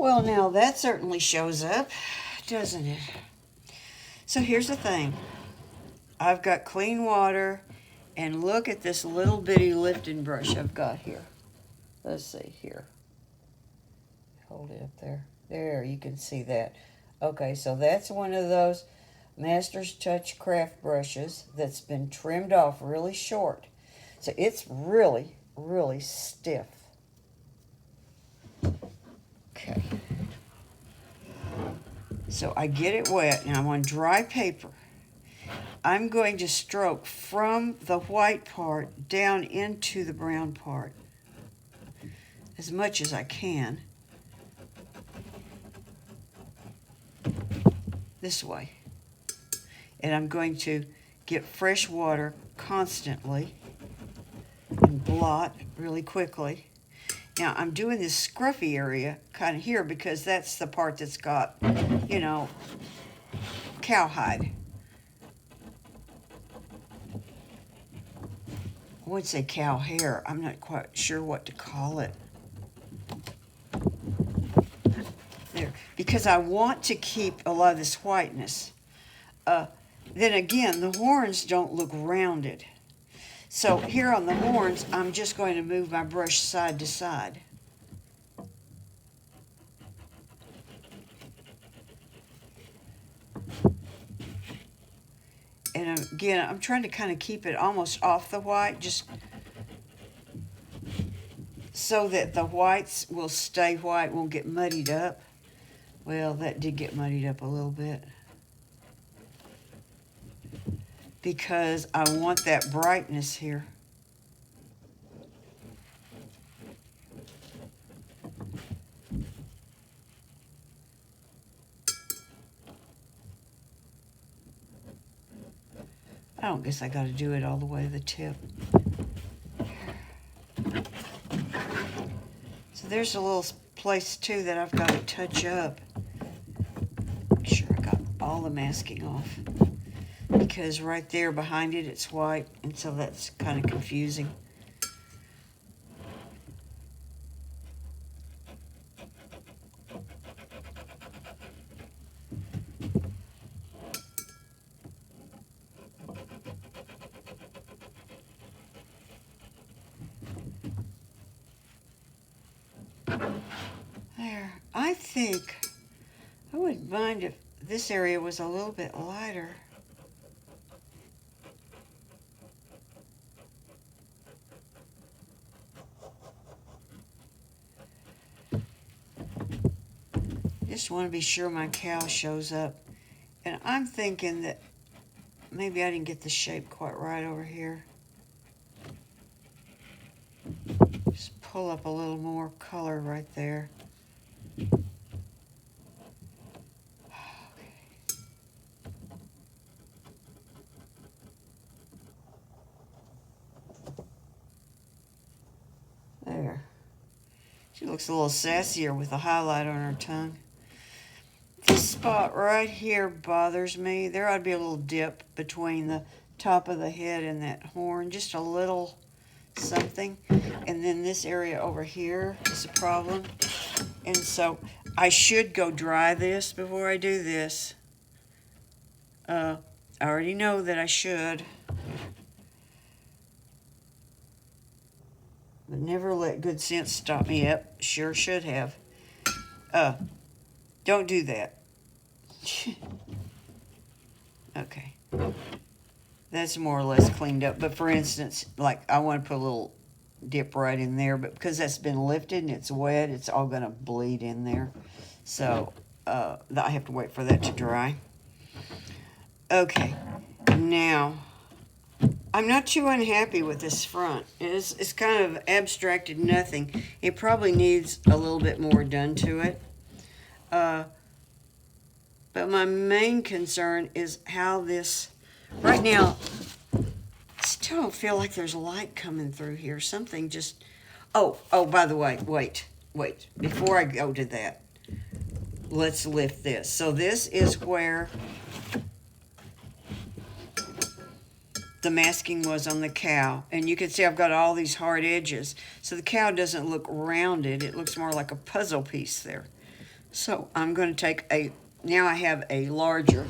Well, now that certainly shows up, doesn't it? So here's the thing. I've got clean water, and look at this little bitty lifting brush I've got here. Let's see here. Hold it up there. There, you can see that. Okay, so that's one of those Master's Touch craft brushes that's been trimmed off really short. So it's really, really stiff. Okay. So I get it wet. Now I'm on dry paper. I'm going to stroke from the white part down into the brown part as much as I can. This way. And I'm going to get fresh water constantly and blot really quickly. Now I'm doing this scruffy area kind of here because that's the part that's got, you know, cowhide. I would say cow hair. I'm not quite sure what to call it. There, because I want to keep a lot of this whiteness. Then again, the horns don't look rounded. So here on the horns, I'm just going to move my brush side to side. And again, I'm trying to kind of keep it almost off the white, just so that the whites will stay white, won't get muddied up. Well, that did get muddied up a little bit. Because I want that brightness here. I don't guess I got to do it all the way to the tip. So there's a little place too that I've got to touch up. Make sure I got all the masking off. Because right there behind it, it's white, and so that's kind of confusing. There. I think I wouldn't mind if this area was a little bit lighter. Just want to be sure my cow shows up. And I'm thinking that maybe I didn't get the shape quite right over here. Just pull up a little more color right there. There. She looks a little sassier with the highlight on her tongue. This spot right here bothers me. There ought to be a little dip between the top of the head and that horn. Just a little something. And then this area over here is a problem. And so I should go dry this before I do this. I already know that I should. But never let good sense stop me up. Sure should have. Don't do that. Okay. That's more or less cleaned up. But for instance, like I want to put a little dip right in there, but because that's been lifted and it's wet, it's all going to bleed in there. So I have to wait for that to dry. Okay. Now, I'm not too unhappy with this front. It's kind of abstracted nothing. It probably needs a little bit more done to it. But my main concern is how this, right now, I still don't feel like there's light coming through here. Something just, oh, by the way, wait. Before I go to that, let's lift this. So this is where the masking was on the cow. And you can see I've got all these hard edges. So the cow doesn't look rounded. It looks more like a puzzle piece there. So I'm going to take now I have a larger,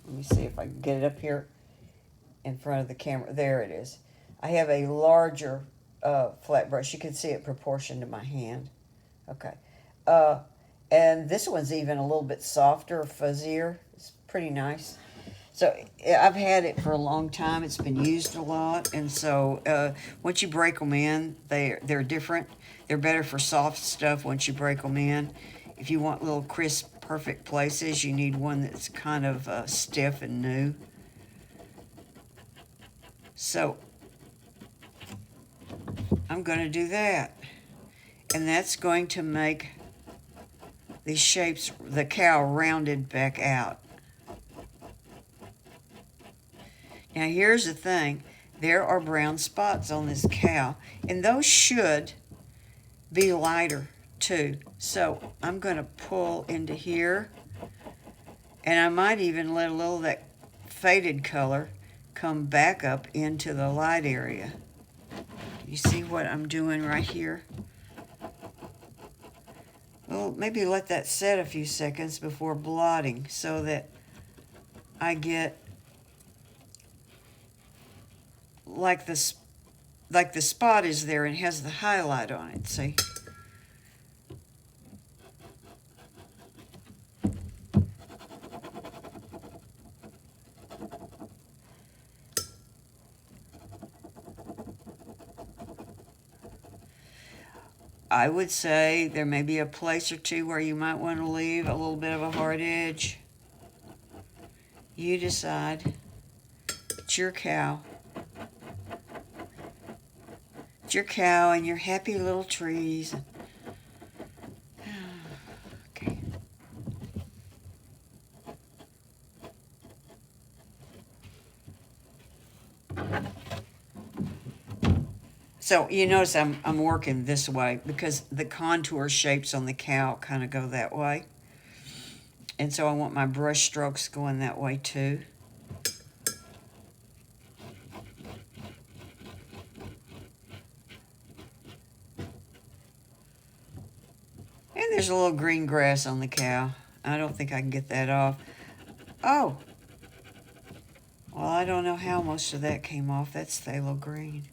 let me see if I can get it up here in front of the camera. There it is. I have a larger flat brush. You can see it proportioned to my hand. Okay. Uh, and this one's even a little bit softer, fuzzier. It's pretty nice. So I've had it for a long time. It's been used a lot, and so once you break them in, they're different. They're better for soft stuff once you break them in. If you want little crisp, perfect places, you need one that's kind of stiff and new. So I'm going to do that, and that's going to make these shapes, the cow, rounded back out. Now here's the thing, there are brown spots on this cow, and those should be lighter too. So I'm going to pull into here, and I might even let a little of that faded color come back up into the light area. You see what I'm doing right here? Well, maybe let that set a few seconds before blotting so that I get like the spot is there and has the highlight on it, see? I would say there may be a place or two where you might want to leave a little bit of a hard edge. You decide. It's your cow. It's your cow and your happy little trees. Okay. So you notice I'm working this way because the contour shapes on the cow kind of go that way. And so I want my brush strokes going that way too. And there's a little green grass on the cow. I don't think I can get that off. Oh. Well, I don't know how most of that came off. That's phthalo green.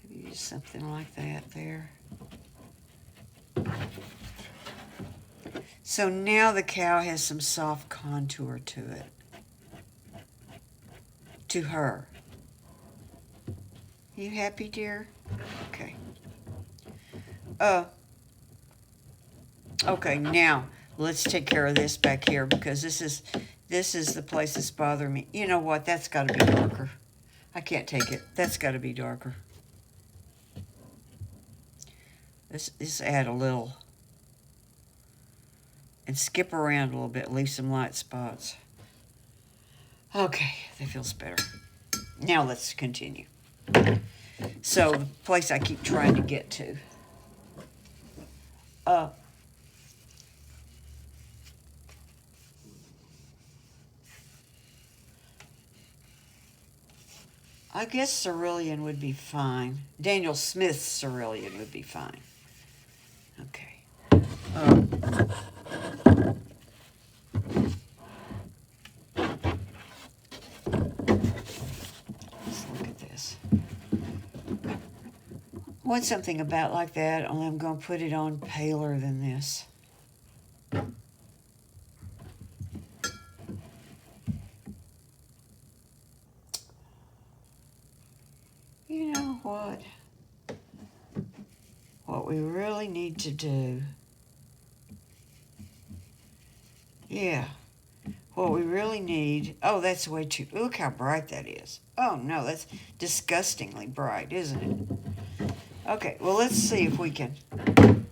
Maybe use something like that there. So now the cow has some soft contour to it. To her. You happy, dear? Okay. Okay, now let's take care of this back here because this is the place that's bothering me. You know what? That's got to be darker. I can't take it. That's got to be darker. Let's add a little and skip around a little bit. Leave some light spots. Okay, that feels better. Now let's continue. So the place I keep trying to get to. I guess cerulean would be fine. Daniel Smith's cerulean would be fine. Okay. Let's look at this. I want something about like that, only I'm going to put it on paler than this. You know what? What we really need to do, what we really need, oh, that's way too, look how bright that is. Oh no, that's disgustingly bright, isn't it? Okay, well, let's see if we can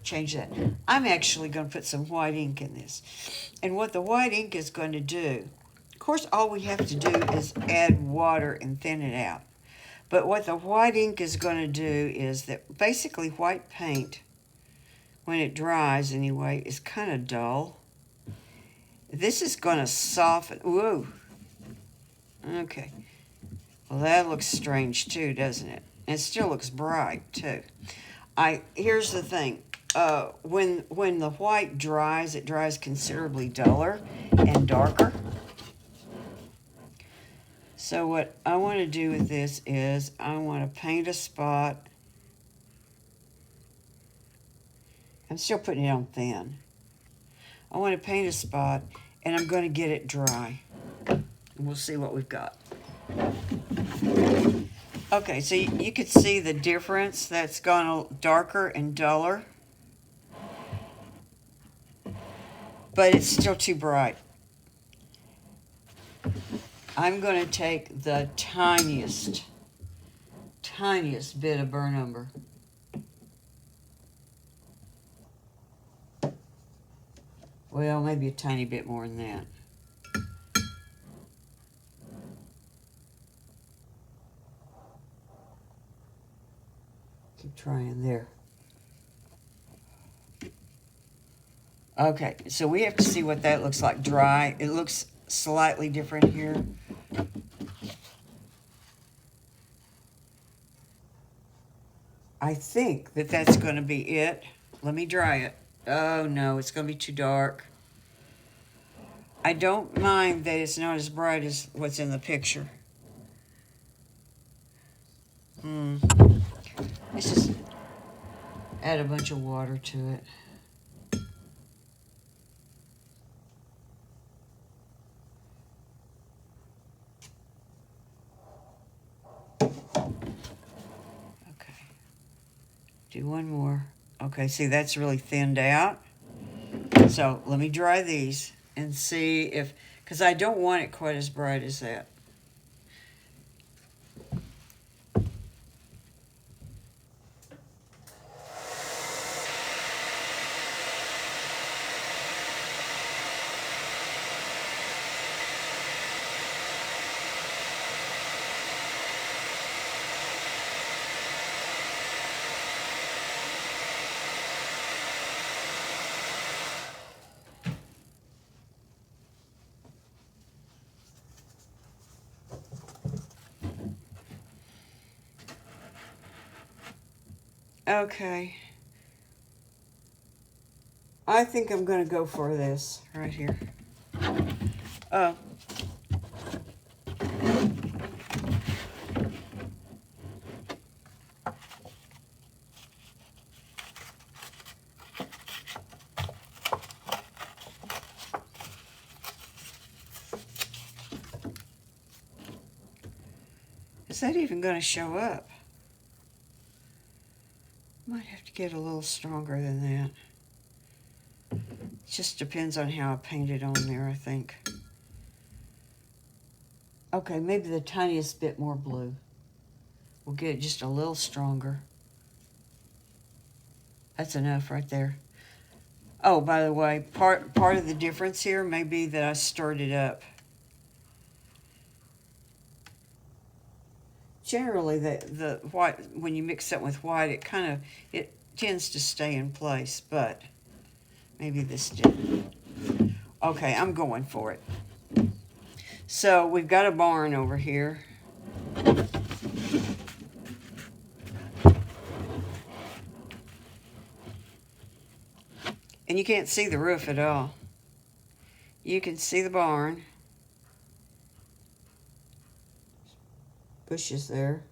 change that. I'm actually going to put some white ink in this. And what the white ink is going to do, of course, all we have to do is add water and thin it out. But what the white ink is going to do is that basically white paint, when it dries anyway, is kind of dull. This is going to soften. Whoa. Okay. Well, that looks strange too, doesn't it? It still looks bright too. Here's the thing. When the white dries, it dries considerably duller and darker. So what I want to do with this is I want to paint a spot. I'm still putting it on thin. I want to paint a spot, and I'm going to get it dry. And we'll see what we've got. Okay, so you could see the difference. That's gone darker and duller. But it's still too bright. I'm going to take the tiniest bit of burnt umber. Well, maybe a tiny bit more than that. Keep trying there. Okay, so we have to see what that looks like dry. It looks slightly different here. I think that that's going to be it. Let me dry it. Oh no, it's going to be too dark. I don't mind that it's not as bright as what's in the picture. Let's just add a bunch of water to it. Okay. Do one more. Okay, see, that's really thinned out. So let me dry these and see if, because I don't want it quite as bright as that. Okay. I think I'm going to go for this right here. Is that even going to show up? Might have to get a little stronger than that. It just depends on how I paint it on there, I think. Okay, maybe the tiniest bit more blue. We'll get it just a little stronger. That's enough right there. Oh, by the way, part of the difference here may be that I stirred it up. Generally, the white, when you mix it with white, it tends to stay in place, but maybe this didn't. Okay, I'm going for it. So we've got a barn over here. And you can't see the roof at all. You can see the barn. Bushes there.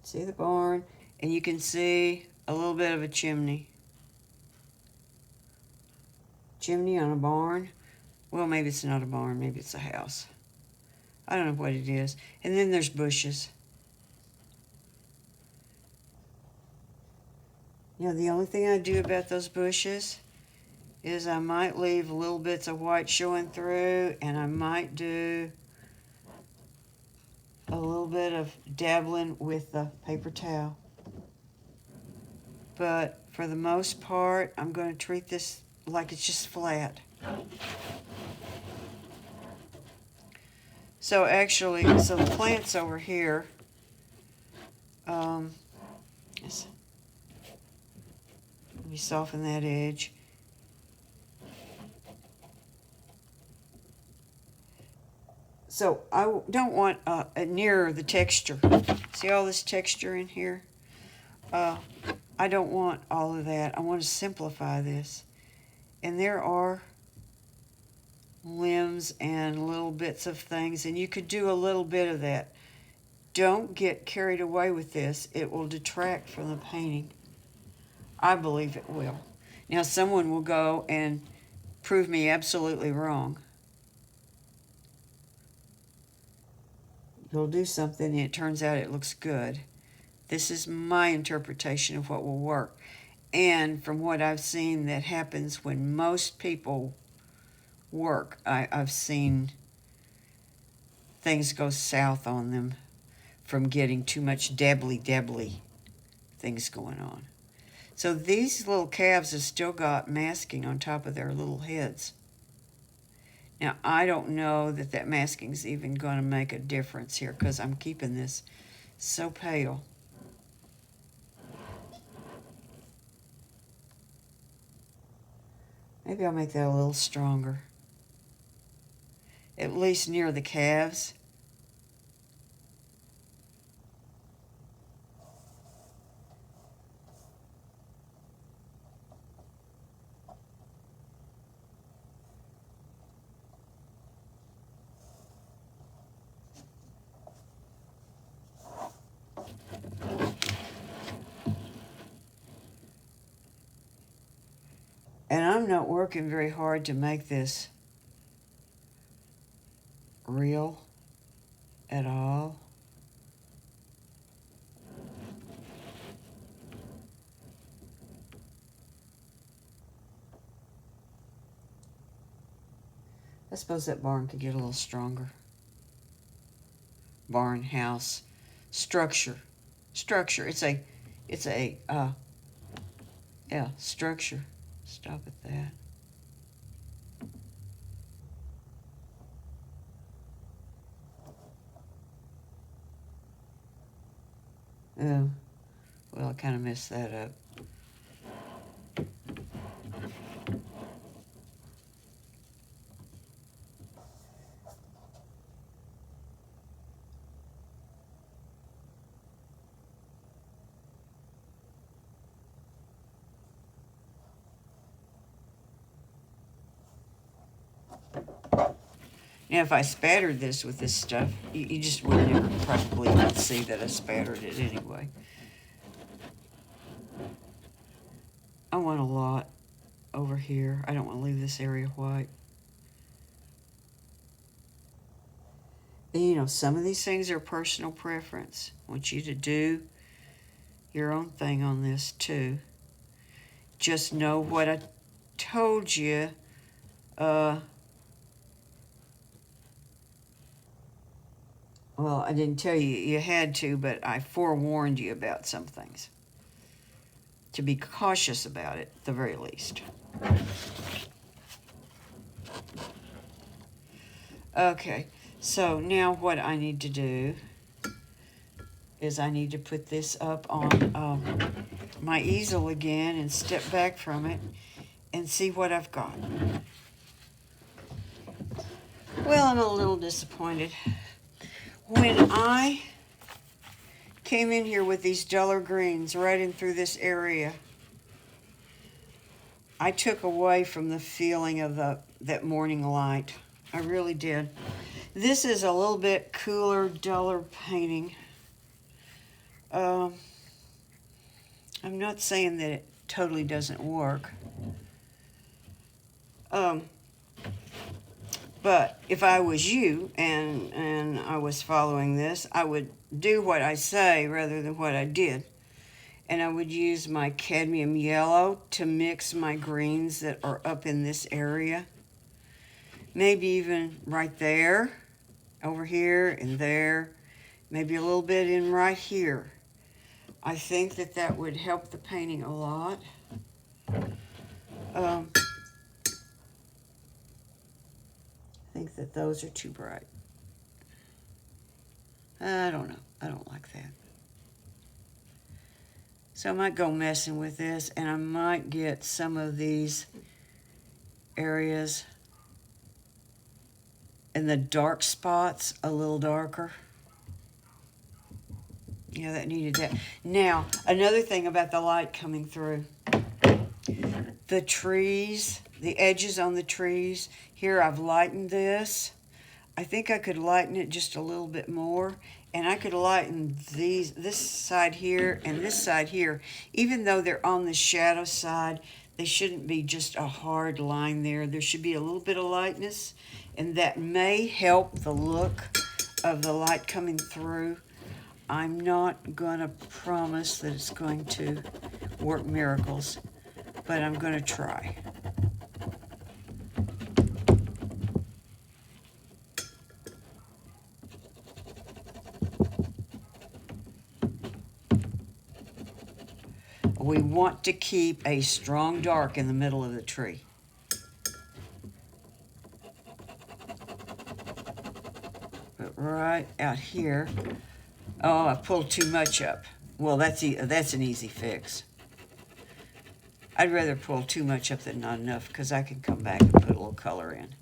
See the barn, and you can see a little bit of a chimney. Chimney on a barn. Well, maybe it's not a barn, maybe it's a house. I don't know what it is. And then there's bushes. You know, the only thing I do about those bushes is I might leave little bits of white showing through, and I might do a little bit of dabbling with the paper towel. But for the most part, I'm going to treat this like it's just flat. So actually, so the plant's over here. Let me soften that edge. So I don't want near the texture. See all this texture in here? I don't want all of that. I want to simplify this. And there are limbs and little bits of things, and you could do a little bit of that. Don't get carried away with this. It will detract from the painting. I believe it will. Now, someone will go and prove me absolutely wrong. They'll do something and it turns out it looks good. This is my interpretation of what will work. And from what I've seen that happens when most people work, I've seen things go south on them from getting too much dabbly things going on. So these little calves have still got masking on top of their little heads. Now, I don't know that that masking is even going to make a difference here because I'm keeping this so pale. Maybe I'll make that a little stronger. At least near the calves. And I'm not working very hard to make this real at all. I suppose that barn could get a little stronger. Barn, house, structure. Structure. It's a structure. Stop at that. Oh, well, I kind of messed that up. Now, if I spattered this with this stuff, you just would never probably not see that I spattered it anyway. I want a lot over here. I don't want to leave this area white. And you know, some of these things are personal preference. I want you to do your own thing on this too. Just know what I told you. Well, I didn't tell you you had to, but I forewarned you about some things. To be cautious about it, at the very least. Okay, so now what I need to do is I need to put this up on my easel again and step back from it and see what I've got. Well, I'm a little disappointed. When I came in here with these duller greens right in through this area, I took away from the feeling of that morning light. I really did. This is a little bit cooler, duller painting. I'm not saying that it totally doesn't work. But if I was you and I was following this, I would do what I say rather than what I did. And I would use my cadmium yellow to mix my greens that are up in this area. Maybe even right there, over here and there. Maybe a little bit in right here. I think that that would help the painting a lot. I think that those are too bright. I don't know. I don't like that. So I might go messing with this, and I might get some of these areas and the dark spots a little darker. Yeah, that needed that. Now, another thing about the light coming through. The trees, the edges on the trees. Here I've lightened this. I think I could lighten it just a little bit more. And I could lighten this side here and this side here. Even though they're on the shadow side, they shouldn't be just a hard line there. There should be a little bit of lightness. And that may help the look of the light coming through. I'm not going to promise that it's going to work miracles, but I'm going to try. We want to keep a strong dark in the middle of the tree. But right out here, oh, I pulled too much up. Well, that's an easy fix. I'd rather pull too much up than not enough because I can come back and put a little color in.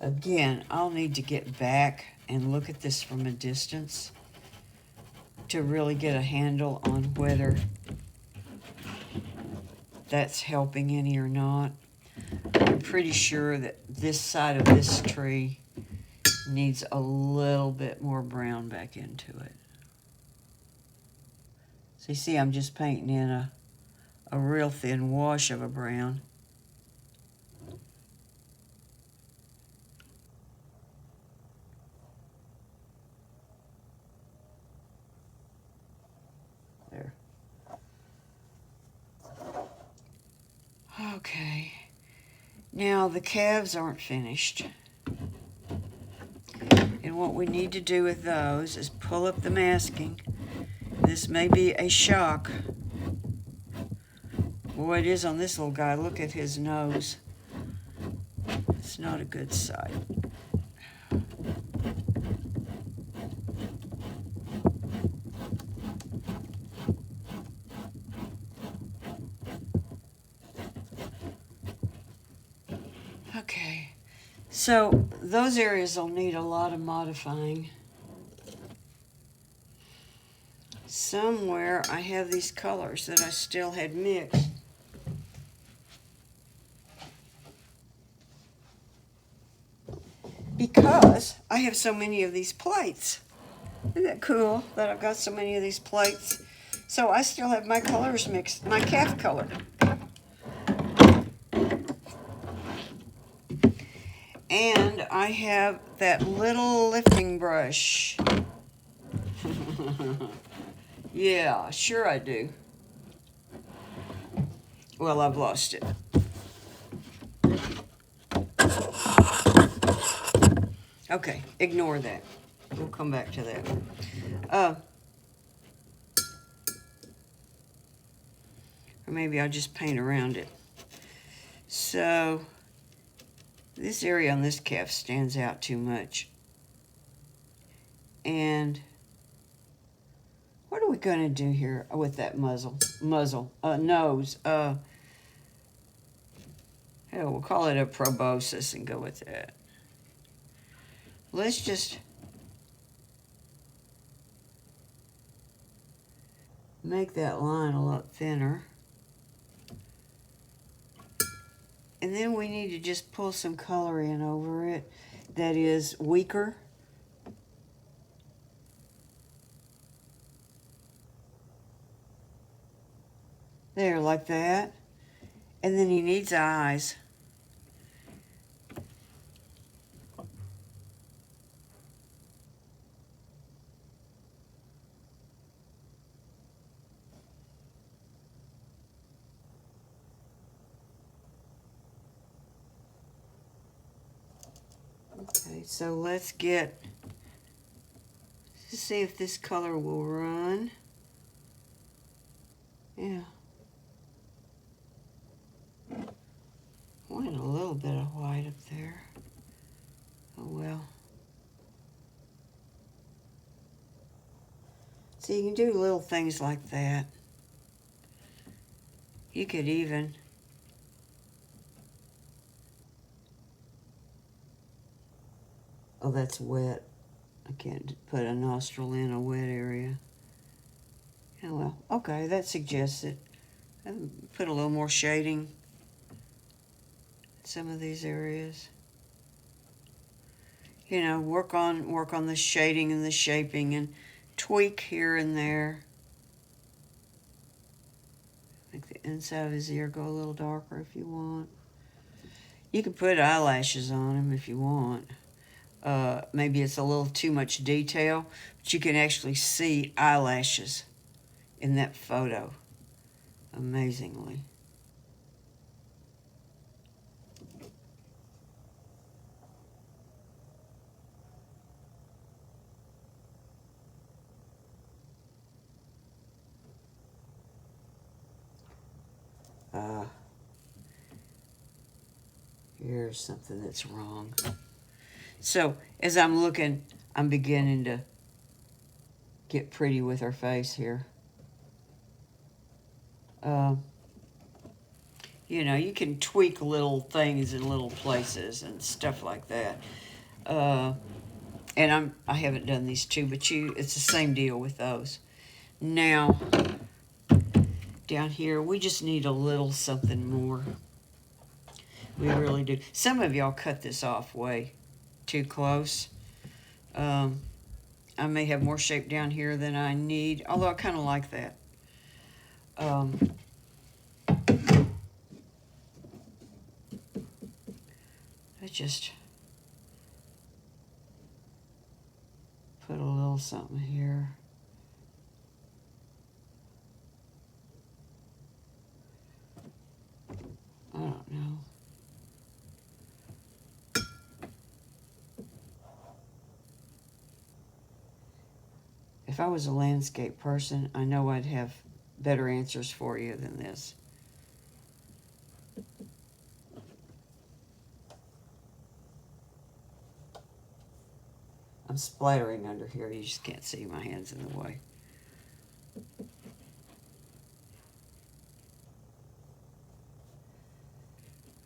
Again, I'll need to get back and look at this from a distance to really get a handle on whether that's helping any or not. I'm pretty sure that this side of this tree needs a little bit more brown back into it. So you see I'm just painting in a real thin wash of a brown. There. Okay. Now the calves aren't finished. And what we need to do with those is pull up the masking. This may be a shock. Boy, it is on this little guy. Look at his nose. It's not a good sight. Okay, so those areas will need a lot of modifying. Somewhere I have these colors that I still had mixed. Because I have so many of these plates. Isn't that cool that I've got so many of these plates? So I still have my colors mixed, my calf color. And I have that little lifting brush. Yeah, sure I do. Well, I've lost it. Okay, ignore that. We'll come back to that. Or maybe I'll just paint around it. So, this area on this calf stands out too much. And what are we going to do here with that nose? Hell, we'll call it a proboscis and go with that. Let's just make that line a lot thinner. And then we need to just pull some color in over it that is weaker. There, like that. And then he needs eyes. Okay, so let's see if this color will run. Yeah. Wanted a little bit of white up there. Oh well. So you can do little things like that. You could even oh, that's wet. I can't put a nostril in a wet area. Oh well, okay, that suggests it. Put a little more shading in some of these areas. You know, work on the shading and the shaping and tweak here and there. Make the inside of his ear go a little darker if you want. You can put eyelashes on him if you want. Maybe it's a little too much detail, but you can actually see eyelashes in that photo, amazingly. Uh, Here's something that's wrong. So as I'm looking, I'm beginning to get pretty with her face here. You know, you can tweak little things in little places and stuff like that. And I haven't done these two, but it's the same deal with those. Now, down here, we just need a little something more. We really do. Some of y'all cut this off way too close. I may have more shape down here than I need, although I kind of like that. I just put a little something here. I don't know. If I was a landscape person, I know I'd have better answers for you than this. I'm splattering under here. You just can't see my hands in the way.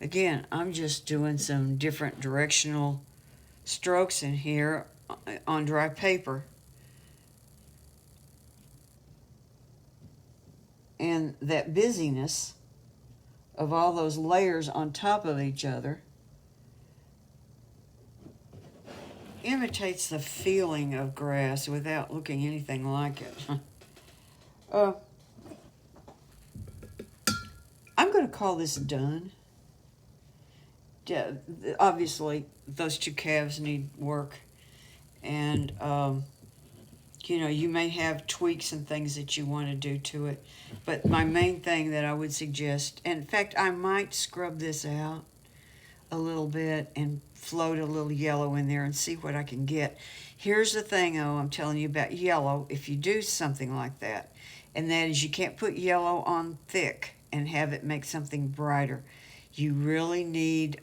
Again, I'm just doing some different directional strokes in here on dry paper. And that busyness of all those layers on top of each other imitates the feeling of grass without looking anything like it. I'm going to call this done. Obviously, those two calves need work. And, you know, you may have tweaks and things that you want to do to it. But my main thing that I would suggest, and in fact, I might scrub this out a little bit and float a little yellow in there and see what I can get. Here's the thing, though, I'm telling you about yellow. If you do something like that, and that is you can't put yellow on thick and have it make something brighter. You really need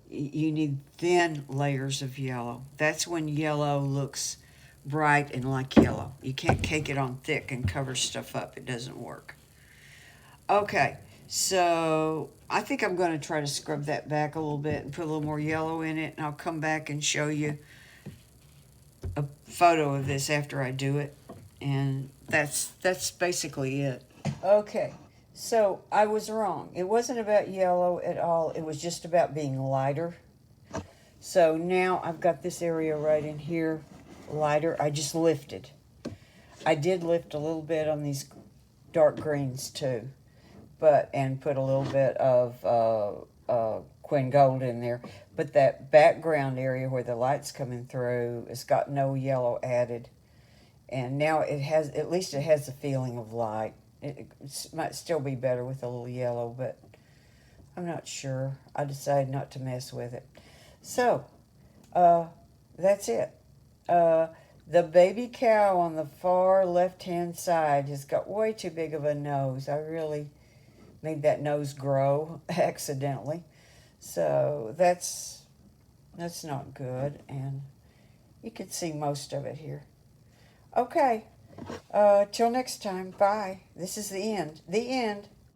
you need thin layers of yellow. That's when yellow looks bright and like yellow. You can't cake it on thick and cover stuff up. It doesn't work. Okay, so I think I'm going to try to scrub that back a little bit and put a little more yellow in it, and I'll come back and show you a photo of this after I do it. And that's basically it. Okay, so I was wrong. It wasn't about yellow at all. It was just about being lighter. So now I've got this area right in here lighter. I just lifted. I did lift a little bit on these dark greens too, and put a little bit of Quinn Gold in there. But that background area where the light's coming through, it's got no yellow added. And now at least it has the feeling of light. It might still be better with a little yellow, but I'm not sure. I decided not to mess with it. So, that's it. Uh, the baby cow on the far left-hand side has got way too big of a nose. I really made that nose grow accidentally. So that's not good, and you can see most of it here. Okay, till next time, bye. This is the end. The end.